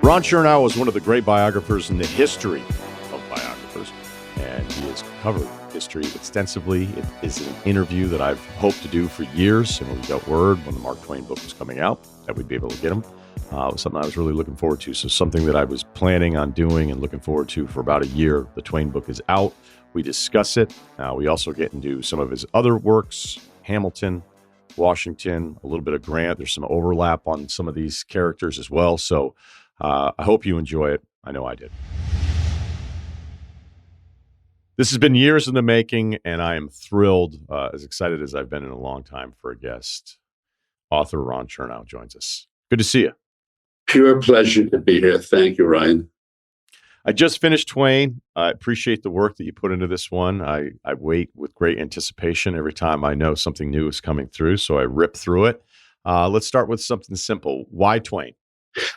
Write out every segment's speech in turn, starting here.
Ron Chernow is one of the great biographers in the history of biographers, and he has covered history extensively. It is an interview that I've hoped to do for years, and when we got word when the Mark Twain book was coming out that we'd be able to get him, it was something I was really looking forward to. So something that I was planning on doing and looking forward to for about a year. The Twain book is out. We discuss it. We also get into some of his other works, Hamilton, Washington, a little bit of Grant. There's some overlap on some of these characters as well. So I hope you enjoy it. I know I did. This has been years in the making, and I am thrilled, as excited as I've been in a long time for a guest. Author Ron Chernow joins us. Good to see you. Pure pleasure to be here. Thank you, Ryan. I just finished Twain. I appreciate the work that you put into this one. I wait with great anticipation every time I know something new is coming through, so I rip through it. Let's start with something simple. Why Twain?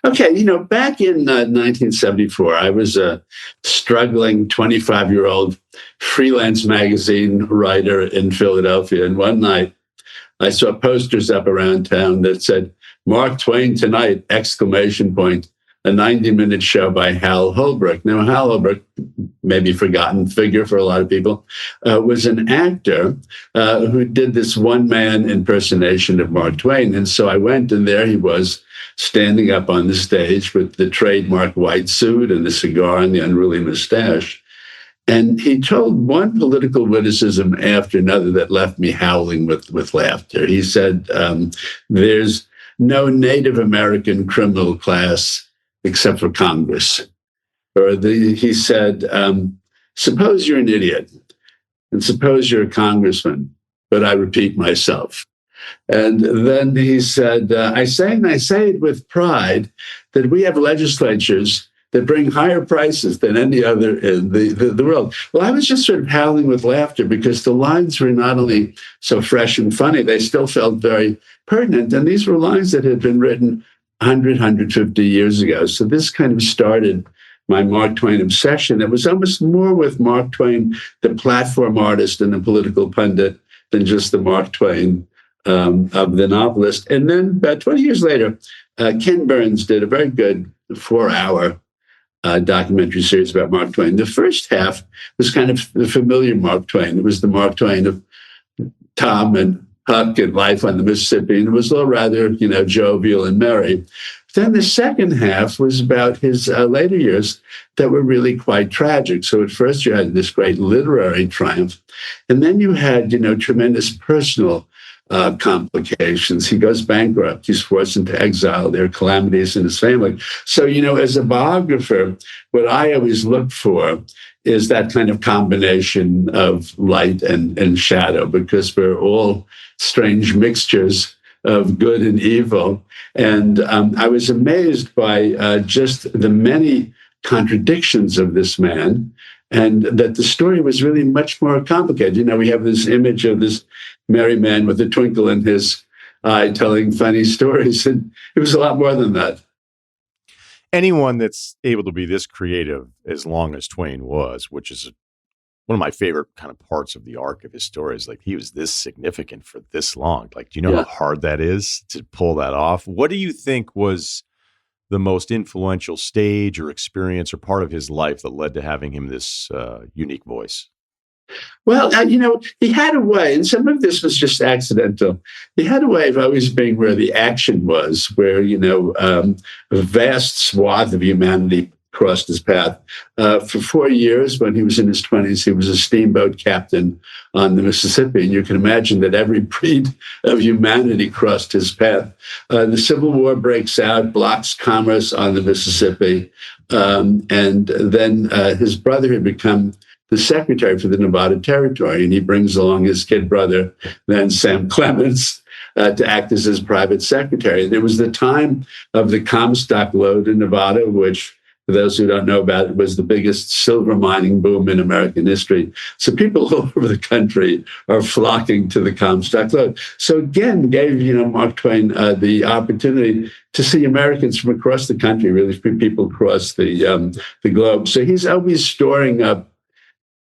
Okay, back in 1974, I was a struggling 25-year-old freelance magazine writer in Philadelphia. And one night, I saw posters up around town that said, "Mark Twain tonight!" ! A 90-minute show by Hal Holbrook. Now, Hal Holbrook, maybe forgotten figure for a lot of people, was an actor who did this one-man impersonation of Mark Twain. And so I went, and there he was, standing up on the stage with the trademark white suit and the cigar and the unruly mustache. And he told one political witticism after another that left me howling with laughter. He said, there's no Native American criminal class except for Congress. Or he said, suppose you're an idiot, and suppose you're a congressman, but I repeat myself. And then he said, I say it with pride that we have legislatures that bring higher prices than any other in the world. Well, I was just sort of howling with laughter because the lines were not only so fresh and funny, they still felt very pertinent. And these were lines that had been written 150 years ago. So this kind of started my Mark Twain obsession. It was almost more with Mark Twain, the platform artist and the political pundit, than just the Mark Twain of the novelist. And then about 20 years later, Ken Burns did a very good 4-hour documentary series about Mark Twain. The first half was kind of the familiar Mark Twain. It was the Mark Twain of Tom and Huck and Life on the Mississippi, and it was all rather, jovial and merry. Then the second half was about his later years that were really quite tragic. So at first you had this great literary triumph, and then you had, tremendous personal complications. He goes bankrupt. He's forced into exile. There are calamities in his family. So, as a biographer, what I always look for is that kind of combination of light and shadow, because we're all strange mixtures of good and evil. And I was amazed by just the many contradictions of this man, and that the story was really much more complicated. We have this image of this merry man with a twinkle in his eye telling funny stories, and it was a lot more than that. Anyone that's able to be this creative as long as Twain was, which is one of my favorite kind of parts of the arc of his story, is like he was this significant for this long. Like, do you know how hard that is to pull that off? What do you think was the most influential stage or experience or part of his life that led to having him this unique voice? Well, he had a way, and some of this was just accidental. He had a way of always being where the action was, where, a vast swath of humanity crossed his path. For 4 years, when he was in his 20s, he was a steamboat captain on the Mississippi. And you can imagine that every breed of humanity crossed his path. The Civil War breaks out, blocks commerce on the Mississippi. And then his brother had become the secretary for the Nevada Territory, and he brings along his kid brother, then Sam Clements, to act as his private secretary. And it was the time of the Comstock lode in Nevada, which, for those who don't know about it, was the biggest silver mining boom in American history. So people all over the country are flocking to the Comstock lode. So again, gave Mark Twain the opportunity to see Americans from across the country, really people across the globe. So he's always storing up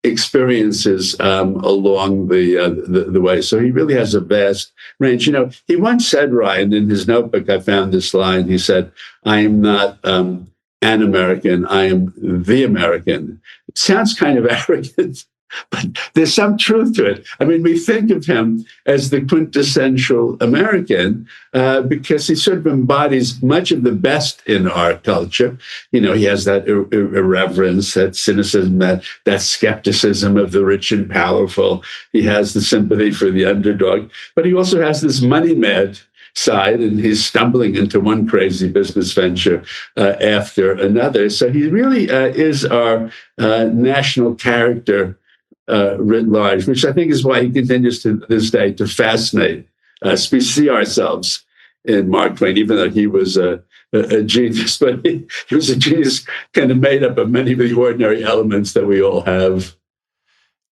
experiences along the way. So he really has a vast range. He once said, Ryan, in his notebook, I found this line. He said, "I am not an American. I am the American. It sounds kind of arrogant, but there's some truth to it. I mean, we think of him as the quintessential American because he sort of embodies much of the best in our culture. You know, he has that irreverence, that cynicism, that skepticism of the rich and powerful. He has the sympathy for the underdog, but he also has this money-mad side, and he's stumbling into one crazy business venture after another. So he really is our national character writ large, which I think is why he continues to this day to fascinate us. We see ourselves in Mark Twain, even though he was a genius, but he was a genius kind of made up of many of the ordinary elements that we all have.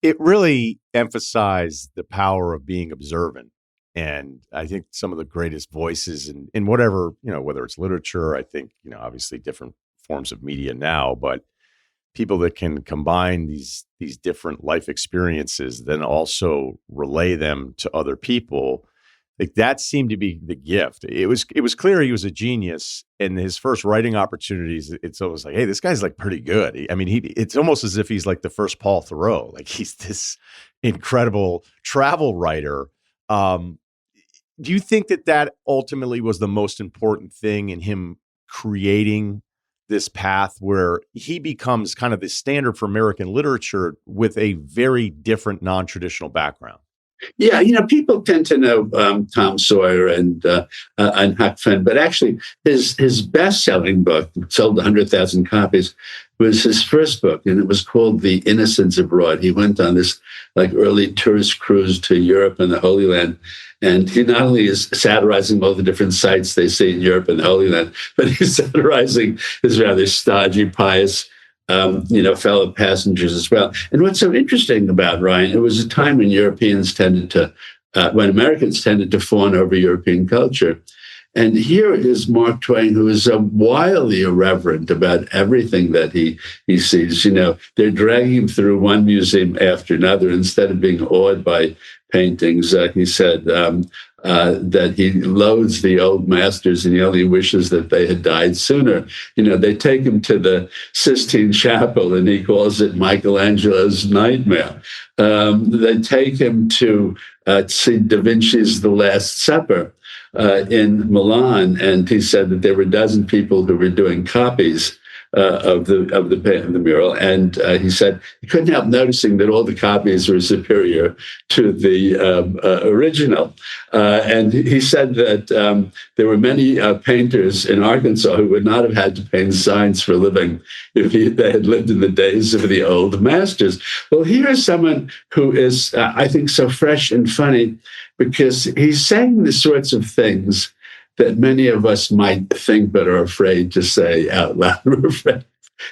It really emphasized the power of being observant. And I think some of the greatest voices in whatever, whether it's literature, I think, obviously different forms of media now, but people that can combine these different life experiences, then also relay them to other people, like that seemed to be the gift. It was clear he was a genius, and his first writing opportunities, it's always like, hey, this guy's like pretty good. It's almost as if he's like the first Paul Thoreau. Like he's this incredible travel writer. Do you think that ultimately was the most important thing in him creating this path where he becomes kind of the standard for American literature with a very different non-traditional background? Yeah, people tend to know Tom Sawyer and Huck Finn, but actually his best-selling book, sold 100,000 copies, was his first book, and it was called The Innocents Abroad. He went on this early tourist cruise to Europe and the Holy Land, and he not only is satirizing all the different sites they see in Europe and the Holy Land, but he's satirizing his rather stodgy, pious fellow passengers as well. And what's so interesting about Ryan, it was a time when Americans tended to fawn over European culture. And here is Mark Twain, who is wildly irreverent about everything that he sees. They're dragging him through one museum after another instead of being awed by paintings. He said that he loathes the old masters and he only wishes that they had died sooner. They take him to the Sistine Chapel and he calls it Michelangelo's nightmare. They take him to see Da Vinci's The Last Supper in Milan, and he said that there were a dozen people who were doing copies of the mural, and he said he couldn't help noticing that all the copies were superior to the original. And he said that there were many painters in Arkansas who would not have had to paint signs for a living if they had lived in the days of the old masters. Well, here is someone who is, I think, so fresh and funny because he's saying the sorts of things that many of us might think but are afraid to say out loud. We're afraid of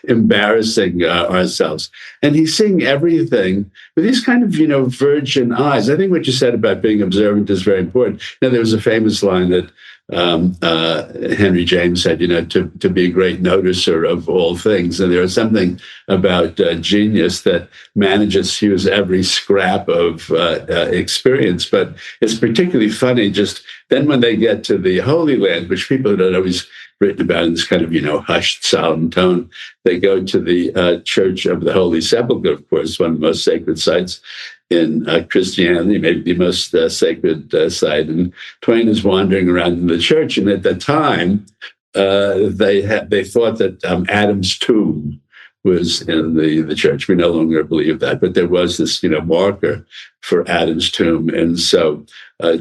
embarrassing ourselves. And he's seeing everything with these kind of, virgin eyes. I think what you said about being observant is very important. Now, there was a famous line that Henry James said, to be a great noticer of all things. And there is something about genius that manages to use every scrap of experience. But it's particularly funny just then when they get to the Holy Land, which people had always written about in this kind of, hushed, solemn tone. They go to the Church of the Holy Sepulchre, of course, one of the most sacred sites in Christianity, maybe the most sacred site. And Twain is wandering around in the church, and at the time, they thought that Adam's tomb was in the church. We no longer believe that, but there was this, marker for Adam's tomb. And so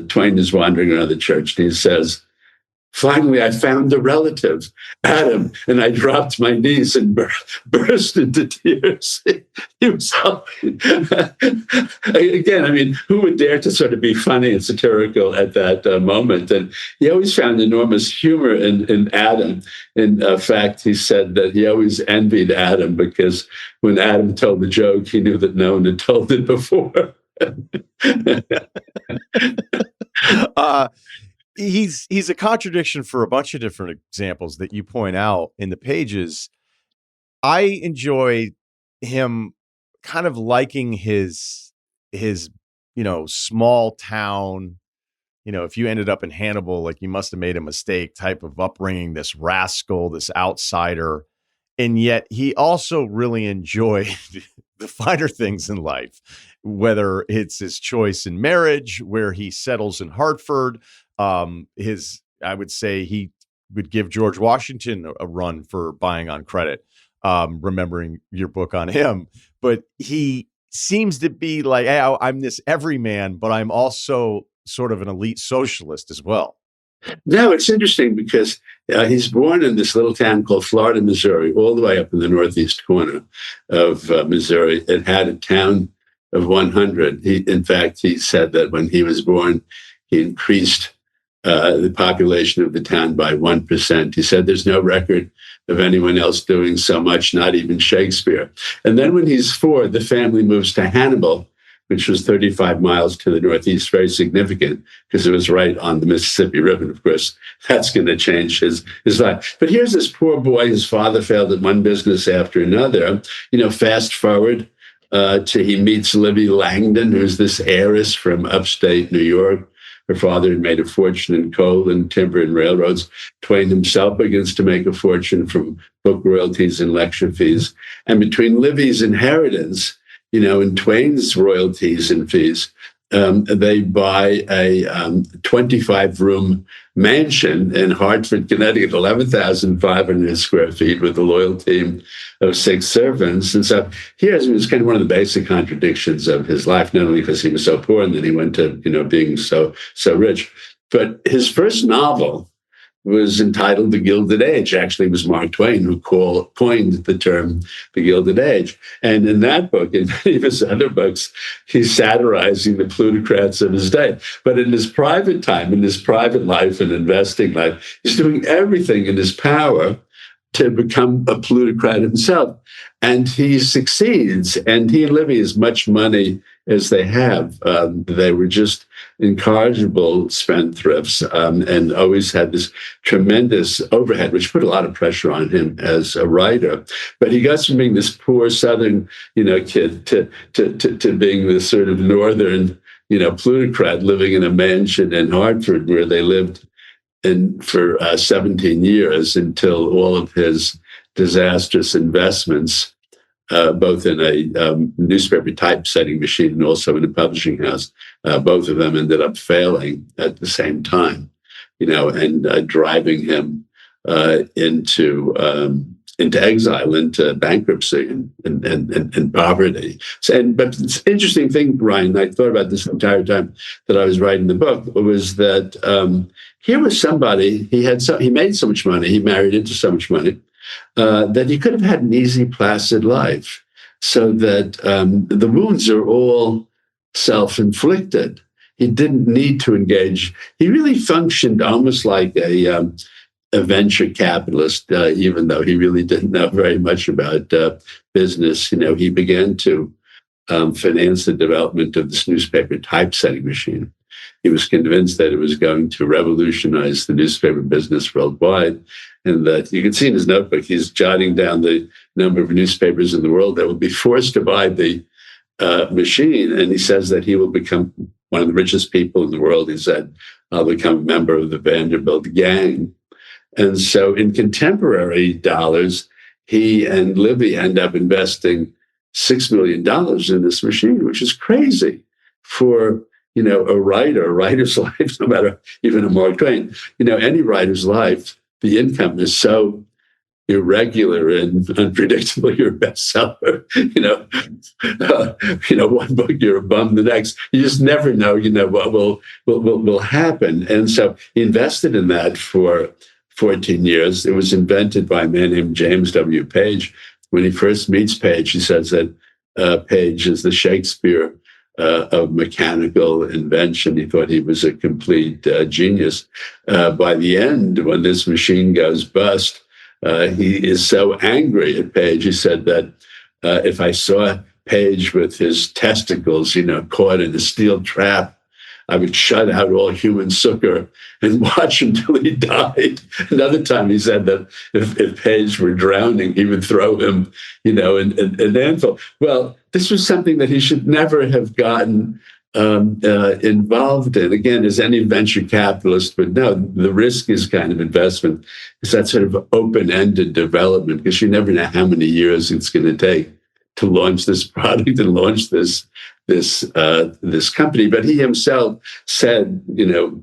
Twain is wandering around the church, and he says, "Finally, I found a relative, Adam," and I dropped my knees and burst into tears. He was again, who would dare to sort of be funny and satirical at that moment? And he always found enormous humor in Adam. In fact, he said that he always envied Adam because when Adam told the joke, he knew that no one had told it before. He's a contradiction for a bunch of different examples that you point out in the pages. I enjoy him kind of liking his small town, if you ended up in Hannibal, like you must have made a mistake type of upbringing, this rascal, this outsider. And yet he also really enjoyed the finer things in life, whether it's his choice in marriage, where he settles in Hartford. I would say he would give George Washington a run for buying on credit, remembering your book on him. But he seems to be like, hey, I'm this everyman, but I'm also sort of an elite socialist as well. No, it's interesting because he's born in this little town called Florida, Missouri, all the way up in the northeast corner of Missouri. It had a town of 100. In fact, he said that when he was born, he increased the population of the town by 1%. He said there's no record of anyone else doing so much, not even Shakespeare. And then when he's 4, the family moves to Hannibal, which was 35 miles to the northeast, very significant because it was right on the Mississippi River. And of course, that's going to change his life. But here's this poor boy, his father failed at one business after another. Fast forward to he meets Livy Langdon, who's this heiress from upstate New York. Her father had made a fortune in coal and timber and railroads. Twain himself begins to make a fortune from book royalties and lecture fees. And between Livy's inheritance, and Twain's royalties and fees, they buy a 25-room mansion in Hartford, Connecticut, 11,500 square feet with a loyal team of 6 servants. And so it was kind of one of the basic contradictions of his life, not only because he was so poor and then he went to, being so rich. But his first novel was entitled The Gilded Age. Actually, it was Mark Twain who coined the term The Gilded Age. And in that book, and many of his other books, he's satirizing the plutocrats of his day. But in his private time, in his private life and investing life, he's doing everything in his power to become a plutocrat himself. And he succeeds. And he and Livy as much money as they have. They were just incorrigible spendthrifts and always had this tremendous overhead, which put a lot of pressure on him as a writer. But he goes from being this poor Southern, kid to being this sort of Northern, plutocrat living in a mansion in Hartford where they lived for 17 years until all of his disastrous investments, both in a newspaper typesetting machine and also in a publishing house, both of them ended up failing at the same time, and driving him into exile, into bankruptcy and poverty. But it's an interesting thing, Ryan, I thought about this entire time that I was writing the book, was that here was somebody, he made so much money, he married into so much money, that he could have had an easy, placid life, so that the wounds are all self-inflicted. He didn't need to engage. He really functioned almost like a venture capitalist, even though he really didn't know very much about business. He began to finance the development of this newspaper typesetting machine. He was convinced that it was going to revolutionize the newspaper business worldwide. And that you can see in his notebook, he's jotting down the number of newspapers in the world that will be forced to buy the machine. And he says that he will become one of the richest people in the world. He said, I'll become a member of the Vanderbilt gang. And so in contemporary dollars, he and Livy end up investing $6 million in this machine, which is crazy for a writer's life, no matter even a Mark Twain. Any writer's life, the income is so irregular and unpredictable. You're a bestseller. One book you're a bum, the next. You just never know. What will happen. And so he invested in that for 14 years. It was invented by a man named James W. Page. When he first meets Page, he says that Page is the Shakespeare of mechanical invention. He thought he was a complete genius. By the end, when this machine goes bust, he is so angry at Page. He said that if I saw Page with his testicles, caught in a steel trap, I would shut out all human succor and watch him till he died. Another time he said that if Page were drowning, he would throw him, in an anvil. Well, this was something that he should never have gotten involved in. Again, as any venture capitalist would know, the risk is kind of investment. It's that sort of open-ended development because you never know how many years it's going to take to launch this product and launch this company. But he himself said,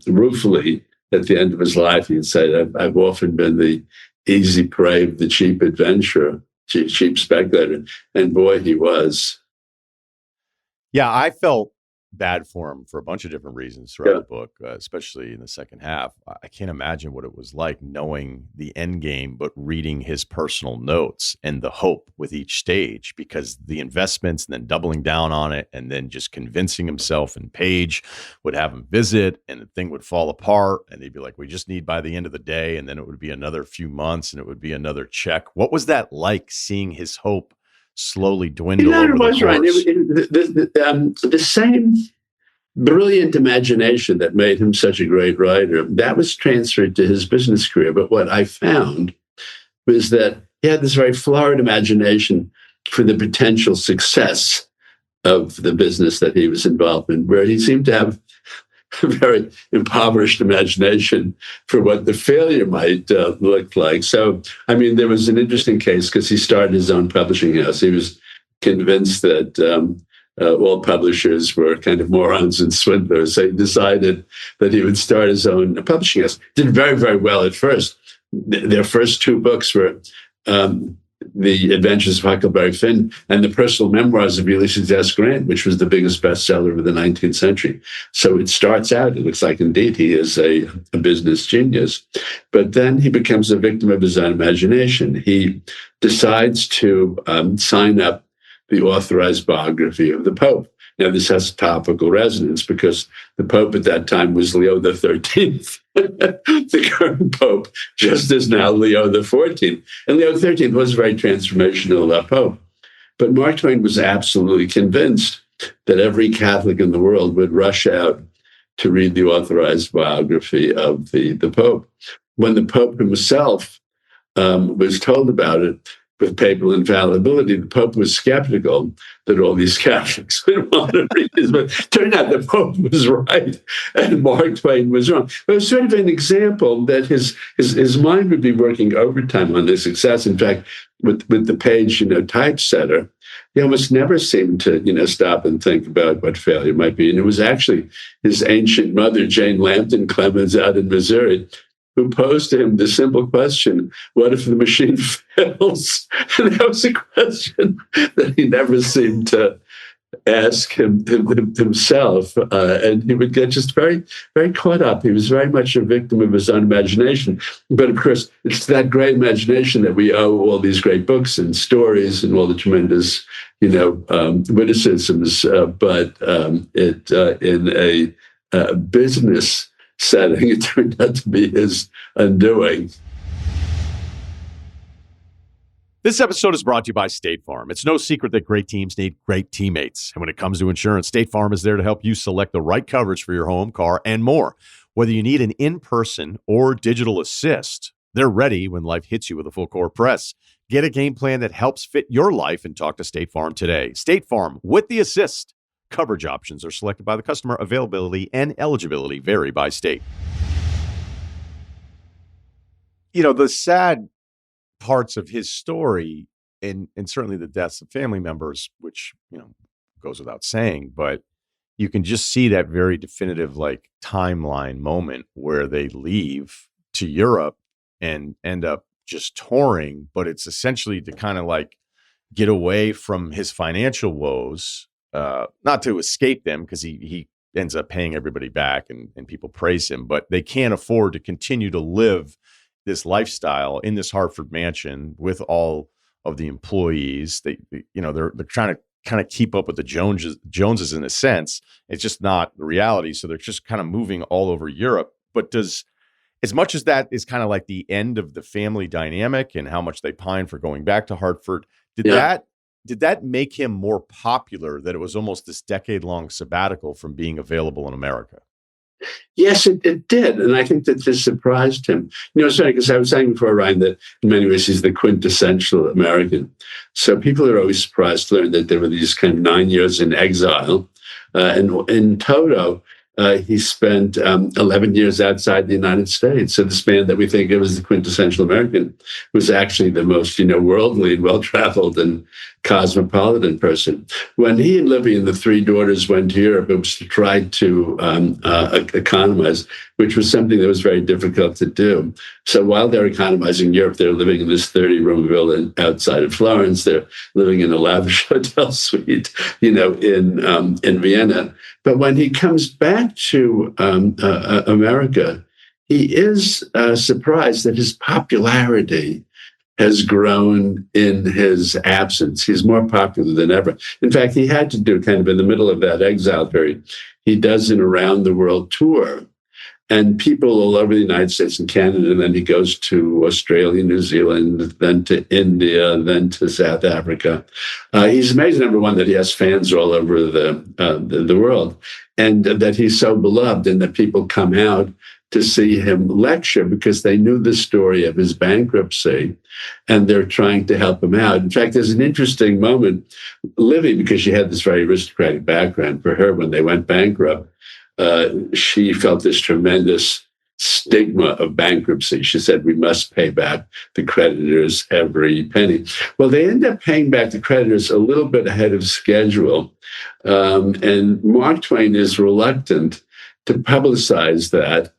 ruefully at the end of his life, he'd say, I've often been the easy prey of the cheap adventurer, cheap speculator. And boy, he was. Yeah, I felt bad for him for a bunch of different reasons throughout the book, especially in the second half. I can't imagine what it was like knowing the end game, but reading his personal notes and the hope with each stage, because the investments and then doubling down on it and then just convincing himself, and Page would have him visit and the thing would fall apart and they'd be like, we just need by the end of the day. And then it would be another few months and it would be another check. What was that like, seeing his hope slowly dwindle over the course? Right. The same brilliant imagination that made him such a great writer, that was transferred to his business career. But what I found was that he had this very florid imagination for the potential success of the business that he was involved in, where he seemed to have a very impoverished imagination for what the failure might look like. So, I mean, there was an interesting case because he started his own publishing house. He was convinced that all publishers were kind of morons and swindlers. So he decided that he would start his own publishing house. Did very, very well at first. Their first two books were The Adventures of Huckleberry Finn and The Personal Memoirs of Ulysses S. Grant, which was the biggest bestseller of the 19th century. So it starts out, it looks like indeed he is a business genius. But then he becomes a victim of his own imagination. He decides to sign up the authorized biography of the Pope. Now, this has topical resonance because the Pope at that time was Leo the 13th. The current Pope just is now Leo the 14th. And Leo the 13th was a very transformational Pope. But Mark Twain was absolutely convinced that every Catholic in the world would rush out to read the authorized biography of the Pope. When the Pope himself was told about it, with papal infallibility, the Pope was skeptical that all these Catholics would want to read this. But it turned out the Pope was right and Mark Twain was wrong. But it was sort of an example that his mind would be working overtime on this success. In fact, with the Page, typesetter, he almost never seemed to, stop and think about what failure might be. And it was actually his ancient mother, Jane Lambton Clemens, out in Missouri, who posed to him the simple question, what if the machine fails? And that was a question that he never seemed to ask himself. And he would get just very, very caught up. He was very much a victim of his own imagination. But of course, it's that great imagination that we owe all these great books and stories and all the tremendous, witticisms. But in a business setting, it turned out to be his undoing. This episode is brought to you by State Farm. It's no secret that great teams need great teammates. And when it comes to insurance, State Farm is there to help you select the right coverage for your home, car, and more. Whether you need an in-person or digital assist, they're ready when life hits you with a full court press. Get a game plan that helps fit your life and talk to State Farm today. State Farm with the assist. Coverage options are selected by the customer. Availability and eligibility vary by state. The sad parts of his story, and certainly the deaths of family members, which, goes without saying, but you can just see that very definitive, timeline moment where they leave to Europe and end up just touring. But it's essentially to kind of get away from his financial woes. Not to escape them, because he ends up paying everybody back and people praise him, but they can't afford to continue to live this lifestyle in this Hartford mansion with all of the employees. They're trying to kind of keep up with the Joneses in a sense. It's just not the reality. So they're just kind of moving all over Europe. But as much as that is kind of like the end of the family dynamic and how much they pine for going back to Hartford, did that make him more popular, that it was almost this decade-long sabbatical from being available in America? Yes, it did. And I think that this surprised him. It's funny because I was saying before, Ryan, that in many ways he's the quintessential American. So people are always surprised to learn that there were these kind of 9 years in exile And in toto, he spent 11 years outside the United States. So this man that we think of as the quintessential American was actually the most, worldly and well-traveled and cosmopolitan person. When he and Livy and the three daughters went to Europe, it was to try to economize, which was something that was very difficult to do. So while they're economizing Europe, they're living in this 30-room villa outside of Florence. They're living in a lavish hotel suite, in Vienna. But when he comes back to America, he is surprised that his popularity has grown in his absence. He's more popular than ever. In fact, he had to do kind of in the middle of that exile period, he does an around the world tour. And people all over the United States and Canada, and then he goes to Australia, New Zealand, then to India, then to South Africa. He's amazing, number one, that he has fans all over the world, and that he's so beloved, and that people come out to see him lecture because they knew the story of his bankruptcy, and they're trying to help him out. In fact, there's an interesting moment. Livy, because she had this very aristocratic background, for her, when they went bankrupt, she felt this tremendous stigma of bankruptcy. She said, we must pay back the creditors every penny. Well, they end up paying back the creditors a little bit ahead of schedule. And Mark Twain is reluctant to publicize that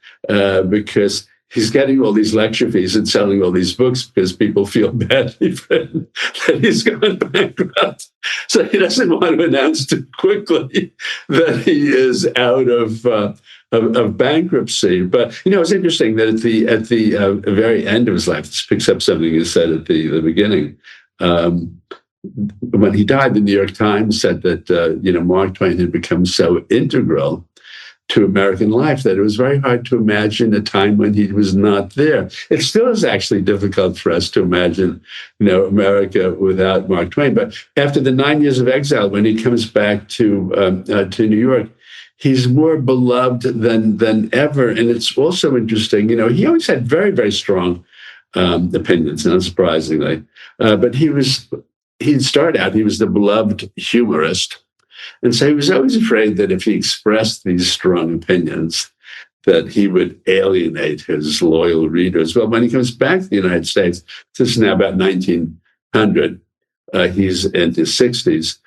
because he's getting all these lecture fees and selling all these books because people feel badly for him that he's gone bankrupt. So he doesn't want to announce too quickly that he is out of bankruptcy. But it's interesting that at the very end of his life, this picks up something he said at the beginning. When he died, the New York Times said that Mark Twain had become so integral to American life that it was very hard to imagine a time when he was not there. It still is actually difficult for us to imagine, America without Mark Twain. But after the 9 years of exile, when he comes back to New York, he's more beloved than ever. And it's also interesting, he always had very, very strong opinions, unsurprisingly. But he'd start out, he was the beloved humorist. And so he was always afraid that if he expressed these strong opinions, that he would alienate his loyal readers. Well, when he comes back to the United States, this is now about 1900, he's in his 60s,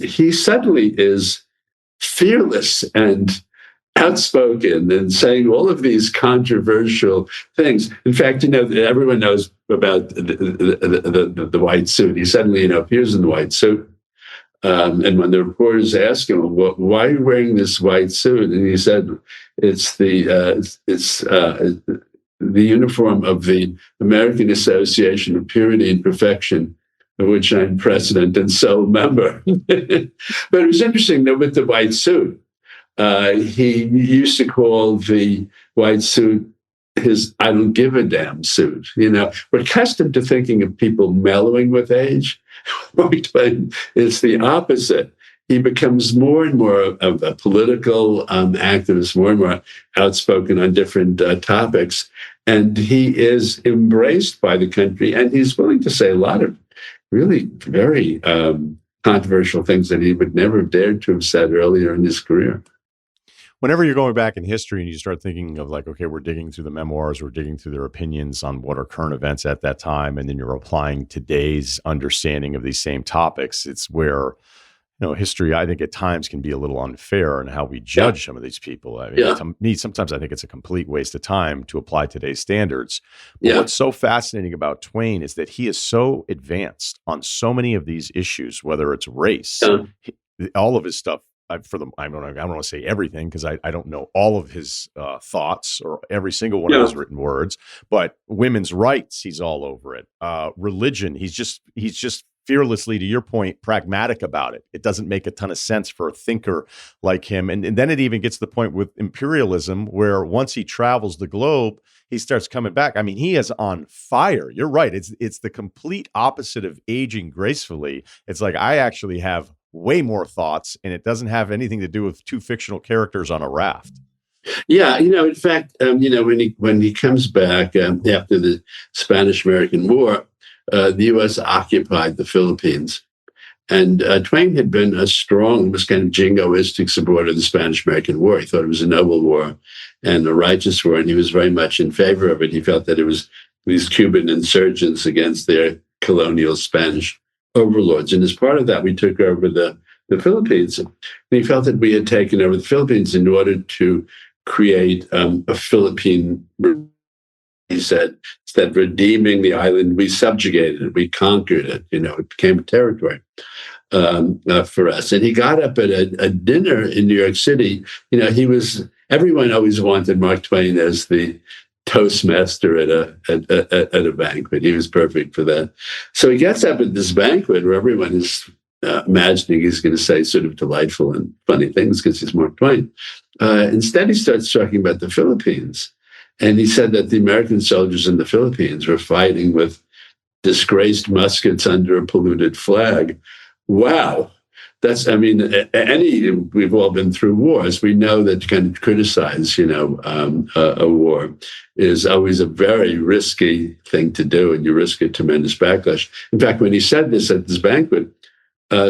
he suddenly is fearless and outspoken and saying all of these controversial things. In fact, everyone knows about the white suit. He suddenly, appears in the white suit. And when the reporters asked him, why are you wearing this white suit? And he said, it's the uniform of the American Association of Purity and Perfection, of which I'm president and sole member. But it was interesting that with the white suit, he used to call the white suit his I don't give a damn suit. We're accustomed to thinking of people mellowing with age. Mark Twain is the opposite. He becomes more and more of a political activist, more and more outspoken on different topics. And he is embraced by the country, and he's willing to say a lot of really very controversial things that he would never have dared to have said earlier in his career. Whenever you're going back in history and you start thinking of okay, we're digging through the memoirs, we're digging through their opinions on what are current events at that time, and then you're applying today's understanding of these same topics, it's where, history, I think at times can be a little unfair in how we judge some of these people. I mean, to me, sometimes I think it's a complete waste of time to apply today's standards. But what's so fascinating about Twain is that he is so advanced on so many of these issues, whether it's race, all of his stuff. I don't want to say everything because I don't know all of his thoughts or every single one of his written words, but women's rights, he's all over it. Religion, he's just fearlessly, to your point, pragmatic about it. It doesn't make a ton of sense for a thinker like him. And then it even gets to the point with imperialism where once he travels the globe, he starts coming back. I mean, he is on fire. You're right. It's the complete opposite of aging gracefully. It's like I actually have way more thoughts, and it doesn't have anything to do with two fictional characters on a raft. Yeah, in fact, when he comes back after the Spanish-American War, the U.S. occupied the Philippines, And Twain had been a strong, was kind of jingoistic supporter of the Spanish-American War. He thought it was a noble war and a righteous war, and he was very much in favor of it. He felt that it was these Cuban insurgents against their colonial Spanish overlords. And as part of that, we took over the Philippines. And he felt that we had taken over the Philippines in order to create a Philippine, he said, instead of redeeming the island, we subjugated it, we conquered it, it became a territory for us. And he got up at a dinner in New York City. Everyone always wanted Mark Twain as the Toastmaster at a banquet. He was perfect for that. So he gets up at this banquet where everyone is imagining he's going to say sort of delightful and funny things because he's Mark Twain. Instead, he starts talking about the Philippines. And he said that the American soldiers in the Philippines were fighting with disgraced muskets under a polluted flag. Wow. We've all been through wars. We know that to kind of criticize, a war is always a very risky thing to do, and you risk a tremendous backlash. In fact, when he said this at this banquet,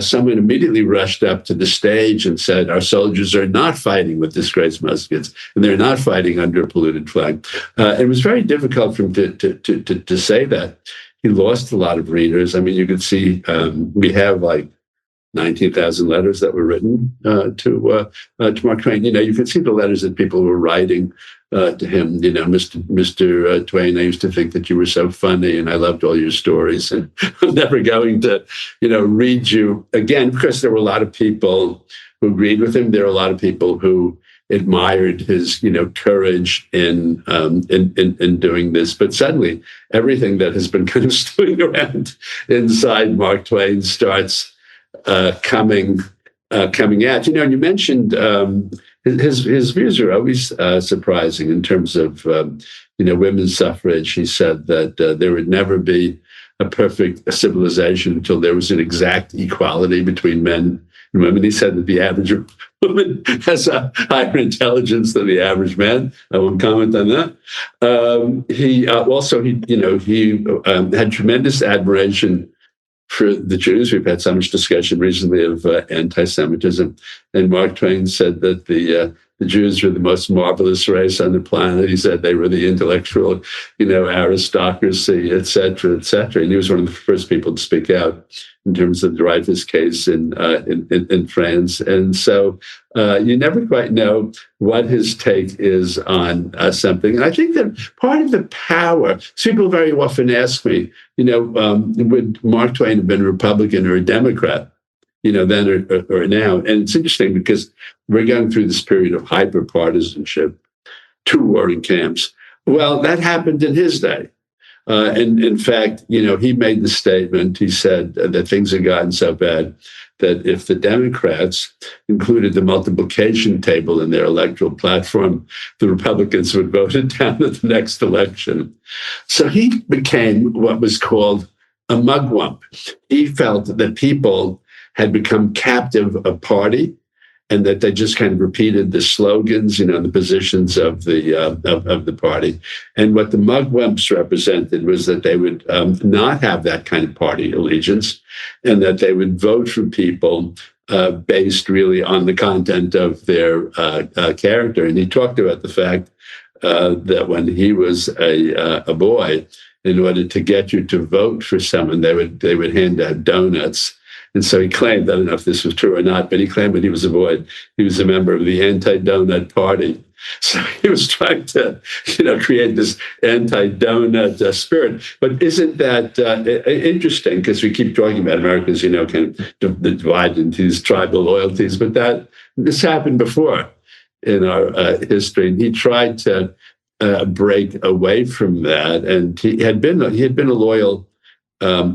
someone immediately rushed up to the stage and said, our soldiers are not fighting with disgraced muskets, and they're not fighting under a polluted flag. It was very difficult for him to say that. He lost a lot of readers. I mean, you could see we have like 19,000 letters that were written to Mark Twain. You could see the letters that people were writing to him. Mr. Twain, I used to think that you were so funny, and I loved all your stories, and I'm never going to, read you again, because there were a lot of people who agreed with him. There were a lot of people who admired his, courage in doing this. But suddenly, everything that has been kind of stewing around inside Mark Twain starts coming out. And you mentioned his views are always surprising in terms of women's suffrage. He said that there would never be a perfect civilization until there was an exact equality between men and women. He said that the average woman has a higher intelligence than the average man. I won't comment on that. He had tremendous admiration for the Jews. We've had so much discussion recently of anti-Semitism, and Mark Twain said that the Jews were the most marvelous race on the planet. He said they were the intellectual, aristocracy, et cetera, et cetera. And he was one of the first people to speak out in terms of the Dreyfus case in France. And so you never quite know what his take is on something. And I think that part of the power, people very often ask me, would Mark Twain have been a Republican or a Democrat, then or now? And it's interesting because we're going through this period of hyper-partisanship, two warring camps. Well, that happened in his day. And in fact, he made the statement, he said that things had gotten so bad that if the Democrats included the multiplication table in their electoral platform, the Republicans would vote it down at the next election. So he became what was called a mugwump. He felt that people had become captive of party, and that they just kind of repeated the slogans, the positions of the party. And what the mugwumps represented was that they would not have that kind of party allegiance, and that they would vote for people based really on the content of their character. And he talked about the fact that when he was a boy, in order to get you to vote for someone, they would hand out donuts. And so he claimed, I don't know if this was true or not, but he claimed when he was a boy, he was a member of the anti-donut party. So he was trying to, create this anti-donut spirit. But isn't that interesting? Because we keep talking about Americans, kind of divided into these tribal loyalties. But this happened before in our history. And he tried to break away from that. And he had been a loyal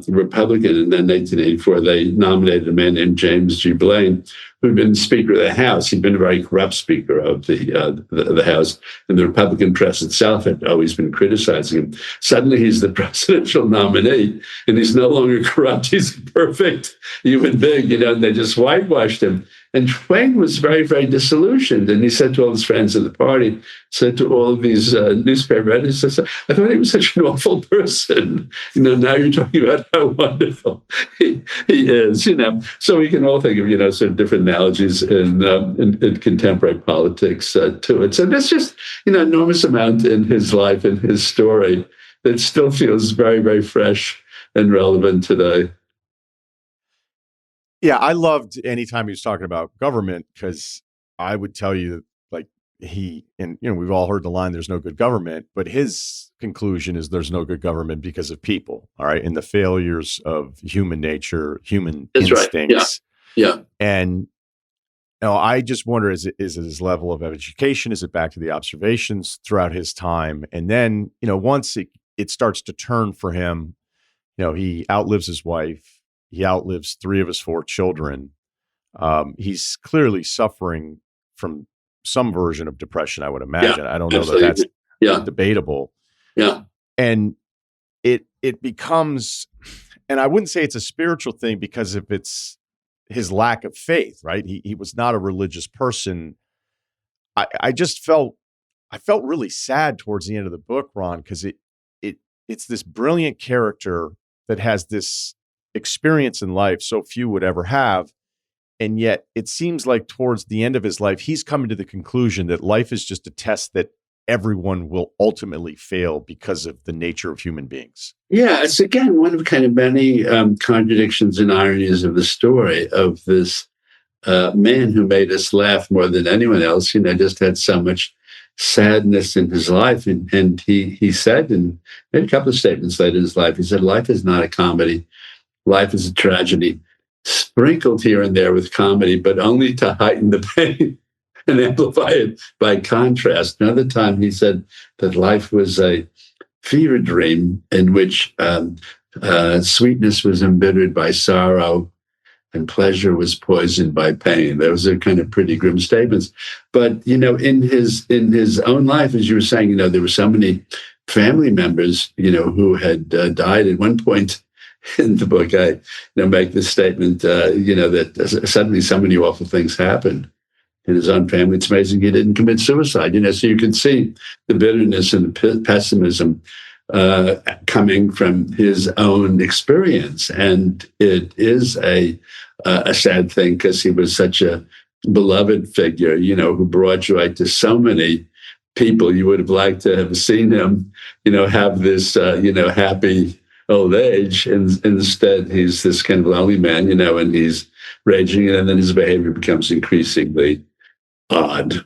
Republican, and then in 1884 they nominated a man named James G. Blaine, who'd been Speaker of the House. He'd been a very corrupt Speaker of the House, and the Republican press itself had always been criticizing him. Suddenly he's the presidential nominee, and he's no longer corrupt. He's a perfect human being, and they just whitewashed him. And Twain was very, very disillusioned. And he said to all his friends at the party, said to all of these newspaper editors, I thought he was such an awful person. Now you're talking about how wonderful he is, So we can all think of, sort of different analogies in contemporary politics to it. So there's just, enormous amount in his life and his story that still feels very, very fresh and relevant today. Yeah, I loved anytime he was talking about government, because I would tell you, like, we've all heard the line, there's no good government, but his conclusion is there's no good government because of people, all right, and the failures of human nature, human That's instincts. Right. Yeah. And I just wonder, is it his level of education? Is it back to the observations throughout his time? And then, once it starts to turn for him, he outlives his wife. He outlives 3 of his 4 children. He's clearly suffering from some version of depression, I would imagine. I don't know that that's debatable. Yeah. And it becomes, and I wouldn't say it's a spiritual thing because if it's his lack of faith, right? He was not a religious person. I felt really sad towards the end of the book, Ron, because it's this brilliant character that has this experience in life so few would ever have. And yet it seems like towards the end of his life, he's coming to the conclusion that life is just a test that everyone will ultimately fail because of the nature of human beings. Yeah, it's again one of kind of many contradictions and ironies of the story of this man who made us laugh more than anyone else, just had so much sadness in his life. And he said, and made a couple of statements later in his life, he said, life is not a comedy. Life is a tragedy, sprinkled here and there with comedy, but only to heighten the pain and amplify it by contrast. Another time he said that life was a fever dream in which sweetness was embittered by sorrow and pleasure was poisoned by pain. Those are kind of pretty grim statements. But, in his own life, as you were saying, there were so many family members, who had died. At one point in the book, I make this statement, that suddenly so many awful things happened in his own family. It's amazing he didn't commit suicide. So you can see the bitterness and the pessimism coming from his own experience. And it is a sad thing because he was such a beloved figure, who brought joy to so many people. You would have liked to have seen him, have this, happy old age. And instead, he's this kind of lonely man, and he's raging, and then his behavior becomes increasingly odd.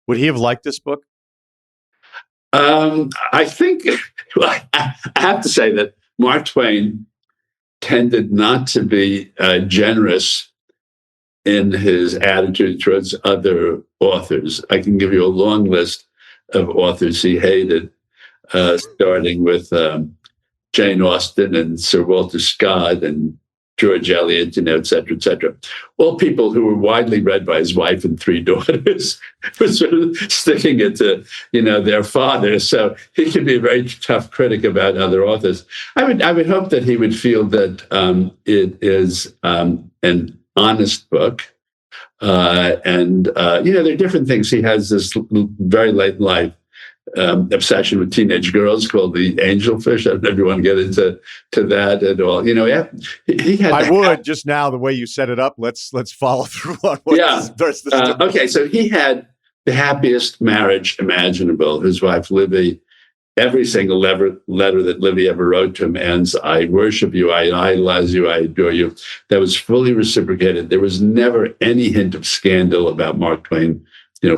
Would he have liked this book? I think I have to say that Mark Twain tended not to be generous in his attitude towards other authors. I can give you a long list of authors he hated, starting with Jane Austen and Sir Walter Scott and George Eliot, et cetera, et cetera. All people who were widely read by his wife and 3 daughters, were sort of sticking it to, their father. So he could be a very tough critic about other authors. I would hope that he would feel that it is an honest book. And there are different things. He has this very late in life obsession with teenage girls called the angelfish. I don't know if you want to get into that at all. He had. I would just now the way you set it up. Let's follow through on what. Okay, so he had the happiest marriage imaginable. His wife Livy. Every single letter that Livy ever wrote to him ends, "I worship you, I idolize you, I adore you." That was fully reciprocated. There was never any hint of scandal about Mark Twain,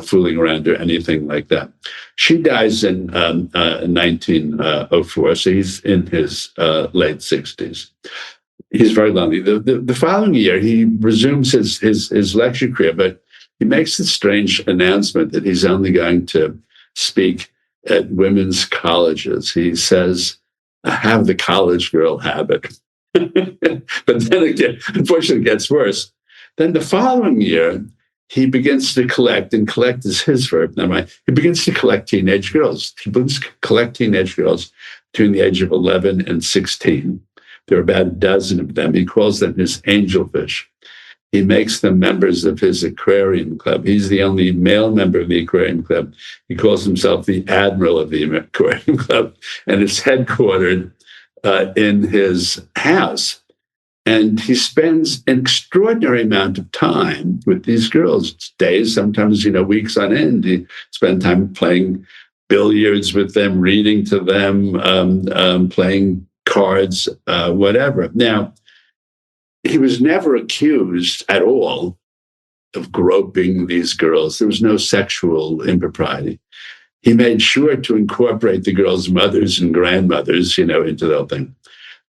fooling around or anything like that. She dies in 1904, so he's in his late 60s. He's very lonely. The following year, he resumes his lecture career, but he makes this strange announcement that he's only going to speak at women's colleges. He says, "I have the college girl habit." But then again, unfortunately, it gets worse. Then the following year, he begins to collect, and collect is his verb, never mind. He begins to collect teenage girls. He begins to collect teenage girls between the age of 11 and 16. There are about a dozen of them. He calls them his angelfish. he makes them members of his aquarium club. He's the only male member of the aquarium club. He calls himself the admiral of the aquarium club, and it's headquartered in his house. And he spends an extraordinary amount of time with these girls, days, sometimes, weeks on end. He spends time playing billiards with them, reading to them, playing cards, whatever. Now, he was never accused at all of groping these girls. There was no sexual impropriety. He made sure to incorporate the girls' mothers and grandmothers, into the whole thing.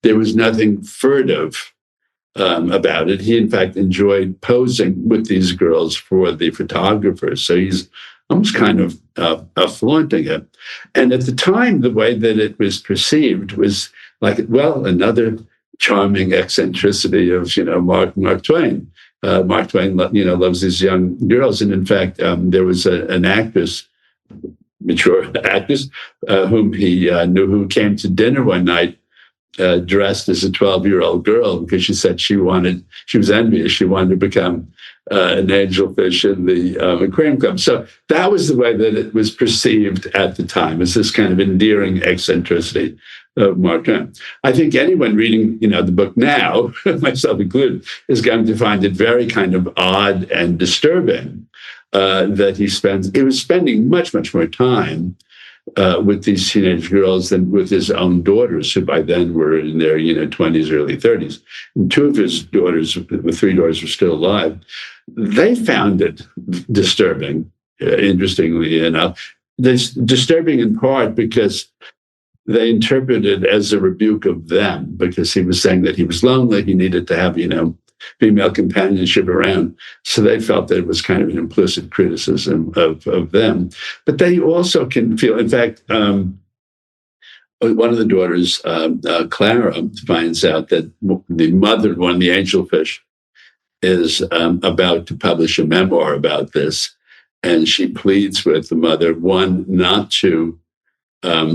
There was nothing furtive about it. He, in fact, enjoyed posing with these girls for the photographers. So he's almost kind of flaunting it. And at the time, the way that it was perceived was like, well, another charming eccentricity of, Mark Twain. Mark Twain, loves these young girls. And in fact, there was an actress, mature actress, whom he knew, who came to dinner one night dressed as a 12-year-old girl because she said she was envious. She wanted to become an angelfish in the aquarium club. So that was the way that it was perceived at the time, as this kind of endearing eccentricity of Mark Twain. I think anyone reading, the book now, myself included, is going to find it very kind of odd and disturbing that he was spending much, much more time with these teenage girls than with his own daughters, who by then were in their 20s, early 30s. And two of his daughters, the three daughters, were still alive. They found it disturbing, interestingly enough. Disturbing in part because they interpreted it as a rebuke of them, because he was saying that he was lonely, he needed to have, female companionship around. So they felt that it was kind of an implicit criticism of them. But they also can feel, in fact, one of the daughters, Clara, finds out that the mother of one of the angelfish is about to publish a memoir about this. And she pleads with the mother, one, not to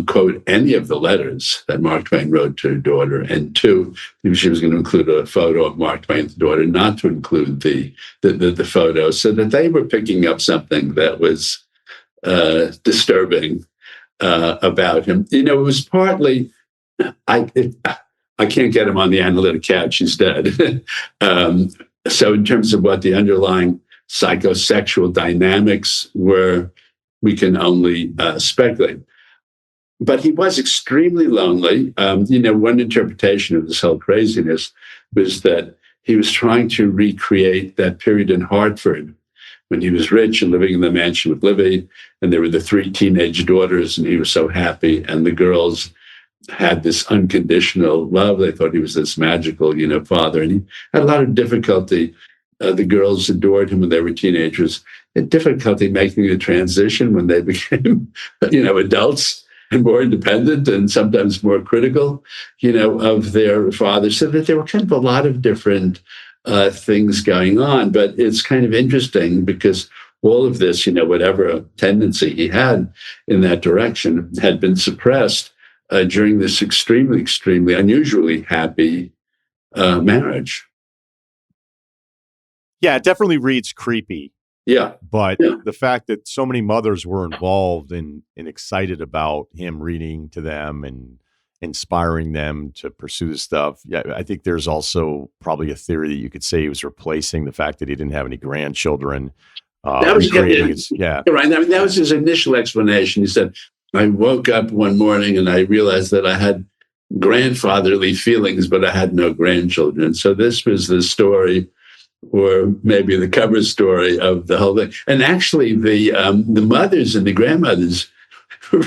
quote any of the letters that Mark Twain wrote to her daughter, and two, she was going to include a photo of Mark Twain's daughter, not to include the photo, so that they were picking up something that was disturbing about him. It was partly, I can't get him on the analytic couch, he's dead. So in terms of what the underlying psychosexual dynamics were, we can only speculate. But he was extremely lonely. One interpretation of this whole craziness was that he was trying to recreate that period in Hartford when he was rich and living in the mansion with Livy, and there were the three teenage daughters, and he was so happy, and the girls had this unconditional love. They thought he was this magical, father, and he had a lot of difficulty. The girls adored him when they were teenagers, had difficulty making the transition when they became, adults and more independent and sometimes more critical, of their father. So that there were kind of a lot of different things going on. But it's kind of interesting because all of this, whatever tendency he had in that direction had been suppressed during this extremely, extremely unusually happy marriage. Yeah, it definitely reads creepy. Yeah. But the fact that so many mothers were involved and excited about him reading to them and inspiring them to pursue this stuff. Yeah, I think there's also probably a theory that you could say he was replacing the fact that he didn't have any grandchildren. That was right. I mean, that was his initial explanation. He said, I woke up one morning and I realized that I had grandfatherly feelings, but I had no grandchildren. So this was the story, or maybe the cover story of the whole thing. And actually, the mothers and the grandmothers were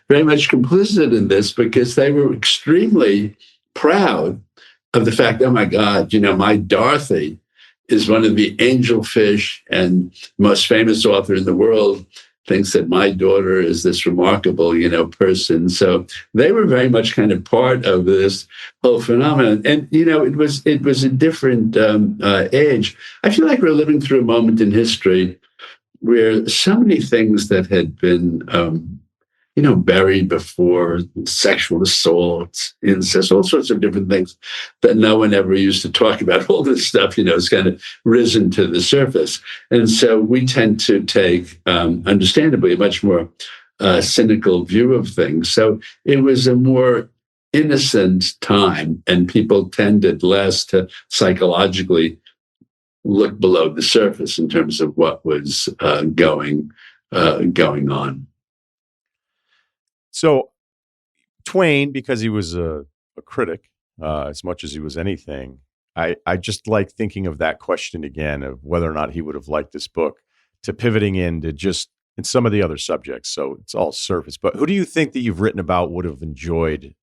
very much complicit in this because they were extremely proud of the fact, oh my God, my Dorothy is one of the angelfish and most famous author in the world, thinks that my daughter is this remarkable, person. So they were very much kind of part of this whole phenomenon. And, it was a different age. I feel like we're living through a moment in history where so many things that had been buried before, sexual assaults, incest, all sorts of different things that no one ever used to talk about. All this stuff, has kind of risen to the surface. And so we tend to take, understandably, a much more cynical view of things. So it was a more innocent time, and people tended less to psychologically look below the surface in terms of what was going on. So Twain, because he was a critic as much as he was anything, I just like thinking of that question again of whether or not he would have liked this book, to pivoting into just in some of the other subjects. So it's all surface. But who do you think that you've written about would have enjoyed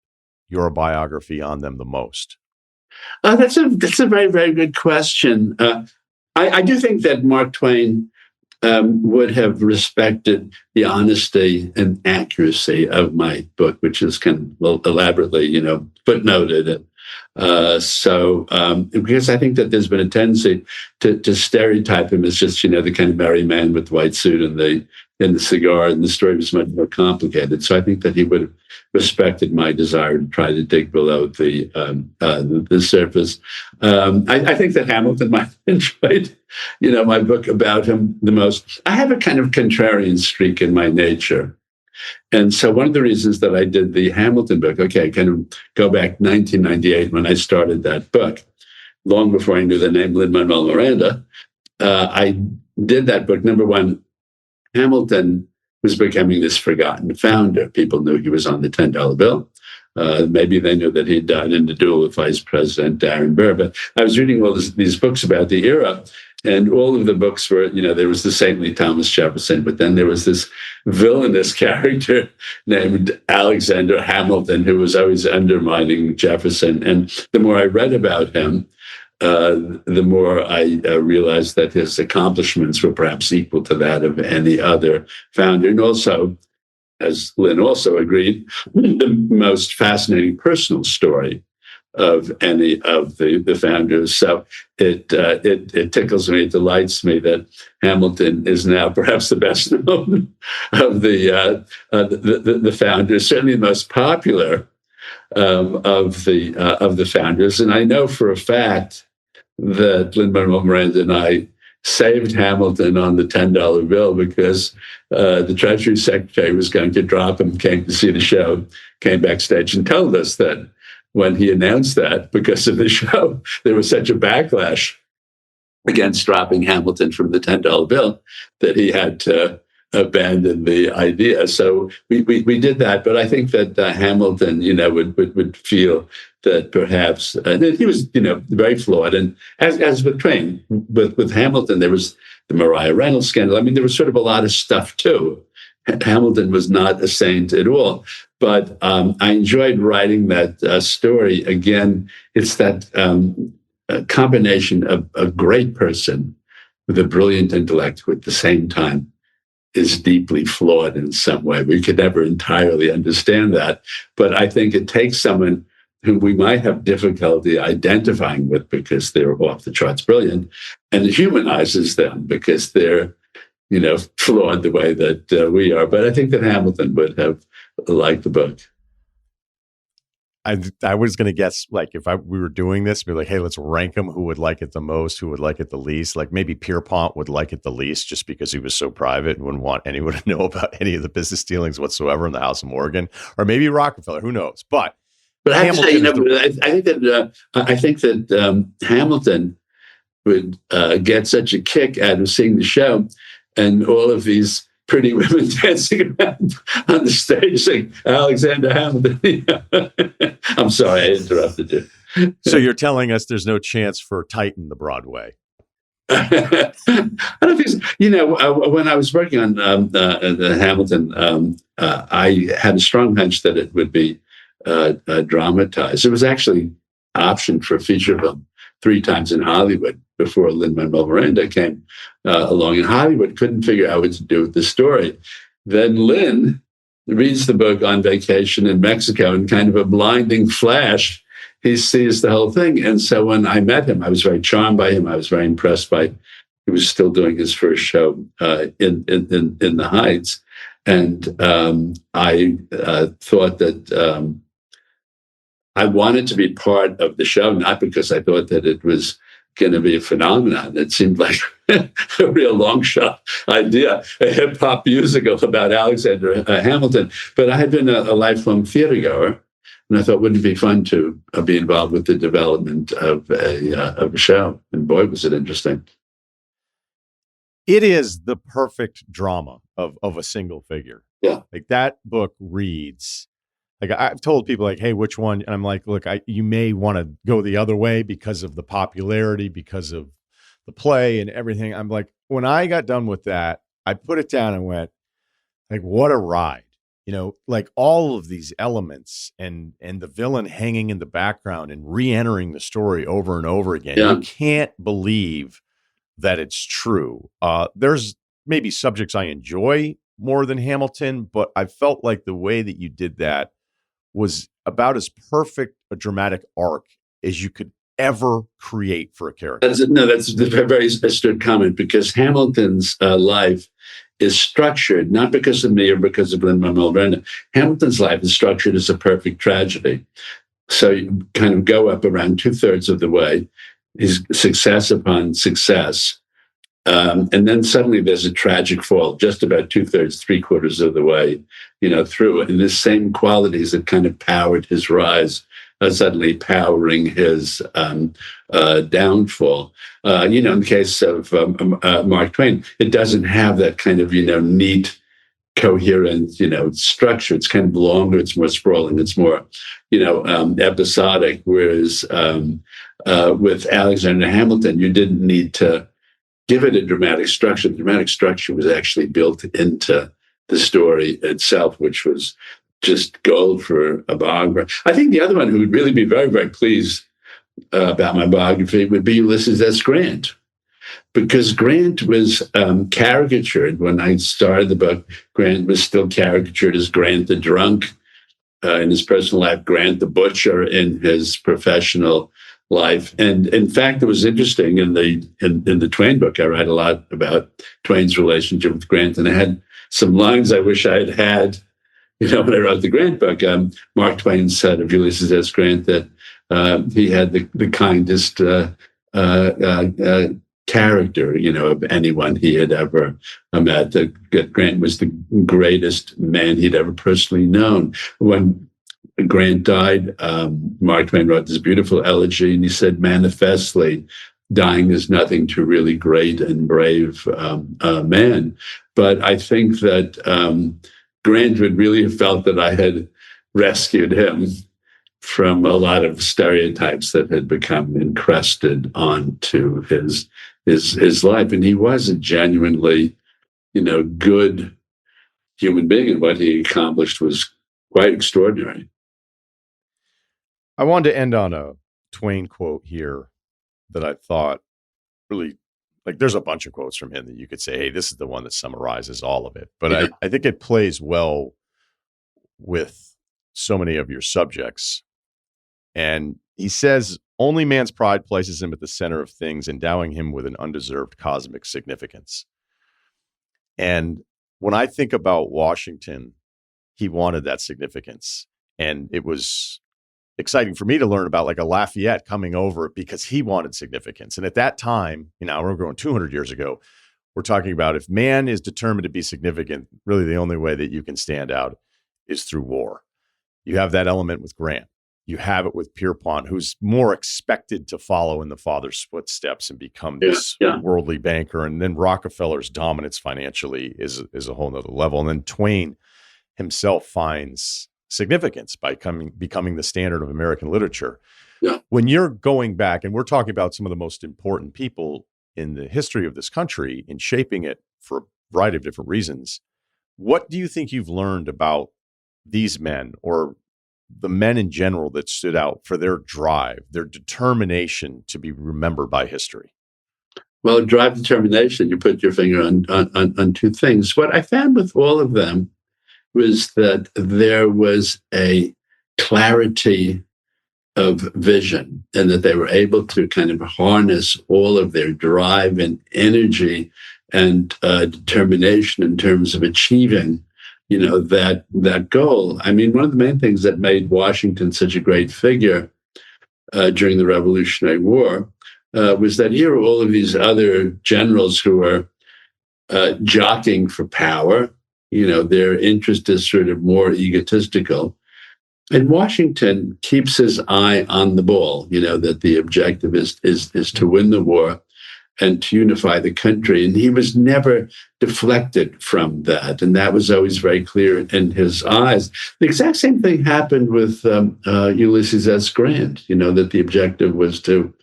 your biography on them the most? That's a very, very good question. I do think that Mark Twain would have respected the honesty and accuracy of my book, which is kind of elaborately, footnoted. Because I think that there's been a tendency to stereotype him as just, the kind of merry man with the white suit and the cigar, and the story was much more complicated. So I think that he would have respected my desire to try to dig below the surface. I think that Hamilton might have enjoyed, my book about him the most. I have a kind of contrarian streak in my nature. And so one of the reasons that I did the Hamilton book, I kind of go back 1998 when I started that book, long before I knew the name Lin-Manuel Miranda. I did that book. Number one, Hamilton was becoming this forgotten founder. People knew he was on the $10 bill. Maybe they knew that he'd died in a duel with Vice President Aaron Burr. But I was reading all these books about the era, and all of the books were, there was the saintly Thomas Jefferson, but then there was this villainous character named Alexander Hamilton, who was always undermining Jefferson. And the more I read about him, the more I realized that his accomplishments were perhaps equal to that of any other founder. And also, as Lynn also agreed, the most fascinating personal story of any of the founders. So it tickles me, it delights me that Hamilton is now perhaps the best known of the founders, certainly the most popular of the founders. And I know for a fact that Lin-Manuel Miranda and I saved Hamilton on the $10 bill because the Treasury Secretary was going to drop him, came to see the show, came backstage and told us that when he announced that, because of the show, there was such a backlash against dropping Hamilton from the $10 bill that he had to abandon the idea. So we did that. But I think that Hamilton, would feel that perhaps that he was, very flawed. And as with Twain, with Hamilton, there was the Mariah Reynolds scandal. I mean, there was sort of a lot of stuff too. Hamilton was not a saint at all. But I enjoyed writing that story. Again, it's that combination of a great person with a brilliant intellect who at the same time is deeply flawed in some way. We could never entirely understand that. But I think it takes someone whom we might have difficulty identifying with because they're off the charts brilliant, and it humanizes them because they're, flawed the way that we are. But I think that Hamilton would have liked the book. I was going to guess, like, if we were doing this, be like, hey, let's rank them. Who would like it the most? Who would like it the least? Like maybe Pierpont would like it the least just because he was so private and wouldn't want anyone to know about any of the business dealings whatsoever in the House of Morgan, or maybe Rockefeller. Who knows? But I have to say, I think that Hamilton would get such a kick out of seeing the show and all of these pretty women dancing around on the stage saying, Alexander Hamilton. I'm sorry, I interrupted you. So you're telling us there's no chance for Titan, the Broadway? I don't think so. When I was working on the Hamilton, I had a strong hunch that it would be dramatized. It was actually optioned for a feature film 3 times in Hollywood before Lin-Manuel Miranda came along. And Hollywood couldn't figure out what to do with the story. Then Lin reads the book on vacation in Mexico, and kind of a blinding flash, he sees the whole thing. And so when I met him, I was very charmed by him. I was very impressed by, he was still doing his first show in the Heights. And I thought that I wanted to be part of the show, not because I thought that it was going to be a phenomenon. It seemed like a real long shot idea, a hip hop musical about Alexander Hamilton. But I had been a lifelong theater goer, and I thought, wouldn't it be fun to be involved with the development of a show? And boy, was it interesting. It is the perfect drama of a single figure. Yeah. Like that book reads, like I've told people like, hey, which one? And I'm like, look, you may want to go the other way because of the popularity, because of the play and everything. I'm like, when I got done with that, I put it down and went, like, what a ride. You know, like all of these elements and the villain hanging in the background and re-entering the story over and over again. Yeah. You can't believe that it's true. There's maybe subjects I enjoy more than Hamilton, but I felt like the way that you did that was about as perfect a dramatic arc as you could ever create for a character. That's a very astute comment, because Hamilton's life is structured, not because of me or because of Lin-Manuel Miranda. Hamilton's life is structured as a perfect tragedy. So you kind of go up around 2/3 of the way, is success upon success. And then suddenly there's a tragic fall, just about 2/3, 3/4 of the way, through it. And the same qualities that kind of powered his rise are suddenly powering his downfall. In the case of Mark Twain, it doesn't have that kind of, neat, coherent, structure. It's kind of longer, it's more sprawling, it's more, episodic. Whereas with Alexander Hamilton, you didn't need to give it a dramatic structure. The dramatic structure was actually built into the story itself, which was just gold for a biographer. I think the other one who would really be very, very pleased about my biography would be Ulysses S. Grant, because Grant was caricatured. When I started the book, Grant was still caricatured as Grant the drunk in his personal life, Grant the butcher in his professional life. And in fact, it was interesting in the Twain book, I write a lot about Twain's relationship with Grant, and I had some lines I wish I had had, when I wrote the Grant book. Mark Twain said of Ulysses S. Grant that he had the kindest character, of anyone he had ever met. That Grant was the greatest man he'd ever personally known. When Grant died, Mark Twain wrote this beautiful elegy, and he said, manifestly, dying is nothing to really great and brave man. But I think that Grant would really have felt that I had rescued him from a lot of stereotypes that had become encrusted onto his life. And he was a genuinely, good human being, and what he accomplished was quite extraordinary. I wanted to end on a Twain quote here that I thought really, like, there's a bunch of quotes from him that you could say, hey, this is the one that summarizes all of it. But yeah. I think it plays well with so many of your subjects. And he says, only man's pride places him at the center of things, endowing him with an undeserved cosmic significance. And when I think about Washington, he wanted that significance. And it was exciting for me to learn about, like, a Lafayette coming over because he wanted significance. And at that time, we're going 200 years ago, we're talking about if man is determined to be significant, really the only way that you can stand out is through war. You have that element with Grant. You have it with Pierpont, who's more expected to follow in the father's footsteps and become this worldly banker. And then Rockefeller's dominance financially is a whole nother level. And then Twain himself finds significance by becoming the standard of American literature. Yeah. When you're going back, and we're talking about some of the most important people in the history of this country in shaping it for a variety of different reasons, what do you think you've learned about these men, or the men in general, that stood out for their drive, their determination to be remembered by history? Well, drive, determination, you put your finger on two things. What I found with all of them was that there was a clarity of vision, and that they were able to kind of harness all of their drive and energy and determination in terms of achieving that goal. I mean, one of the main things that made Washington such a great figure during the Revolutionary War was that here are all of these other generals who were jockeying for power. Their interest is sort of more egotistical. And Washington keeps his eye on the ball, that the objective is to win the war and to unify the country. And he was never deflected from that. And that was always very clear in his eyes. The exact same thing happened with Ulysses S. Grant, that the objective was to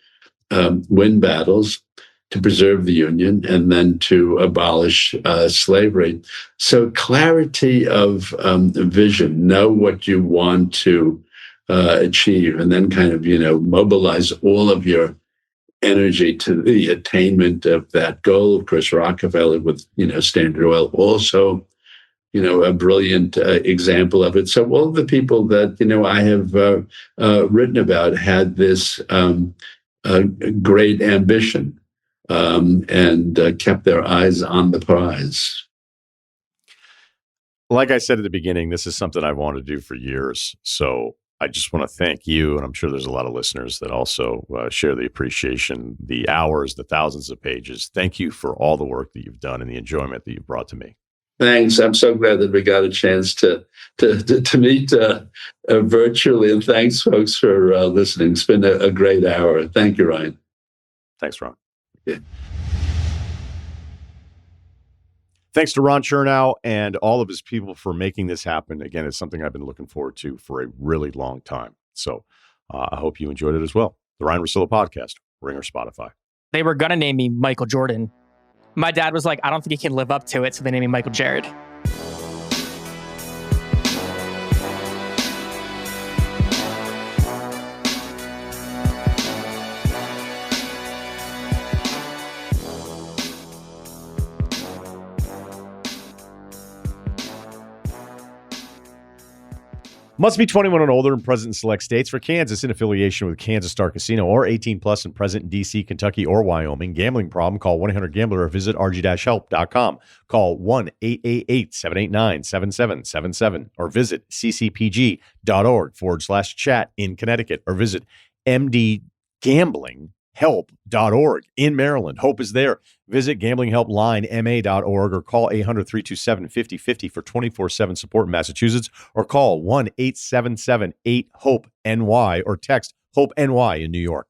win battles, to preserve the Union, and then to abolish slavery. So clarity of vision, know what you want to achieve, and then kind of, mobilize all of your energy to the attainment of that goal. Of course, Rockefeller with, Standard Oil, also, a brilliant example of it. So all of the people that, I have written about had this great ambition and kept their eyes on the prize. Like I said at the beginning, this is something I've wanted to do for years. So I just want to thank you. And I'm sure there's a lot of listeners that also share the appreciation, the hours, the thousands of pages. Thank you for all the work that you've done and the enjoyment that you've brought to me. Thanks. I'm so glad that we got a chance to meet virtually. And thanks, folks, for listening. It's been a great hour. Thank you, Ryan. Thanks, Ron. Yeah. Thanks to Ron Chernow and all of his people for making this happen. Again, it's something I've been looking forward to for a really long time. So I hope you enjoyed it as well. The Ryen Russillo Podcast, Ringer, Spotify. They were going to name me Michael Jordan. My dad was like, I don't think he can live up to it, so they named me Michael Jared. Must be 21 and older and present in select states. For Kansas, in affiliation with Kansas Star Casino, or 18 plus and present in D.C., Kentucky, or Wyoming. Gambling problem? Call 1-800-GAMBLER or visit rg-help.com. Call 1-888-789-7777 or visit ccpg.org/chat in Connecticut or visit mdgamblinghelp.org in Maryland. Hope is there. Visit gamblinghelplinema.org or call 800-327-5050 for 24/7 support in Massachusetts, or call 1-877-8-HOPE-NY or text HOPE-NY in New York.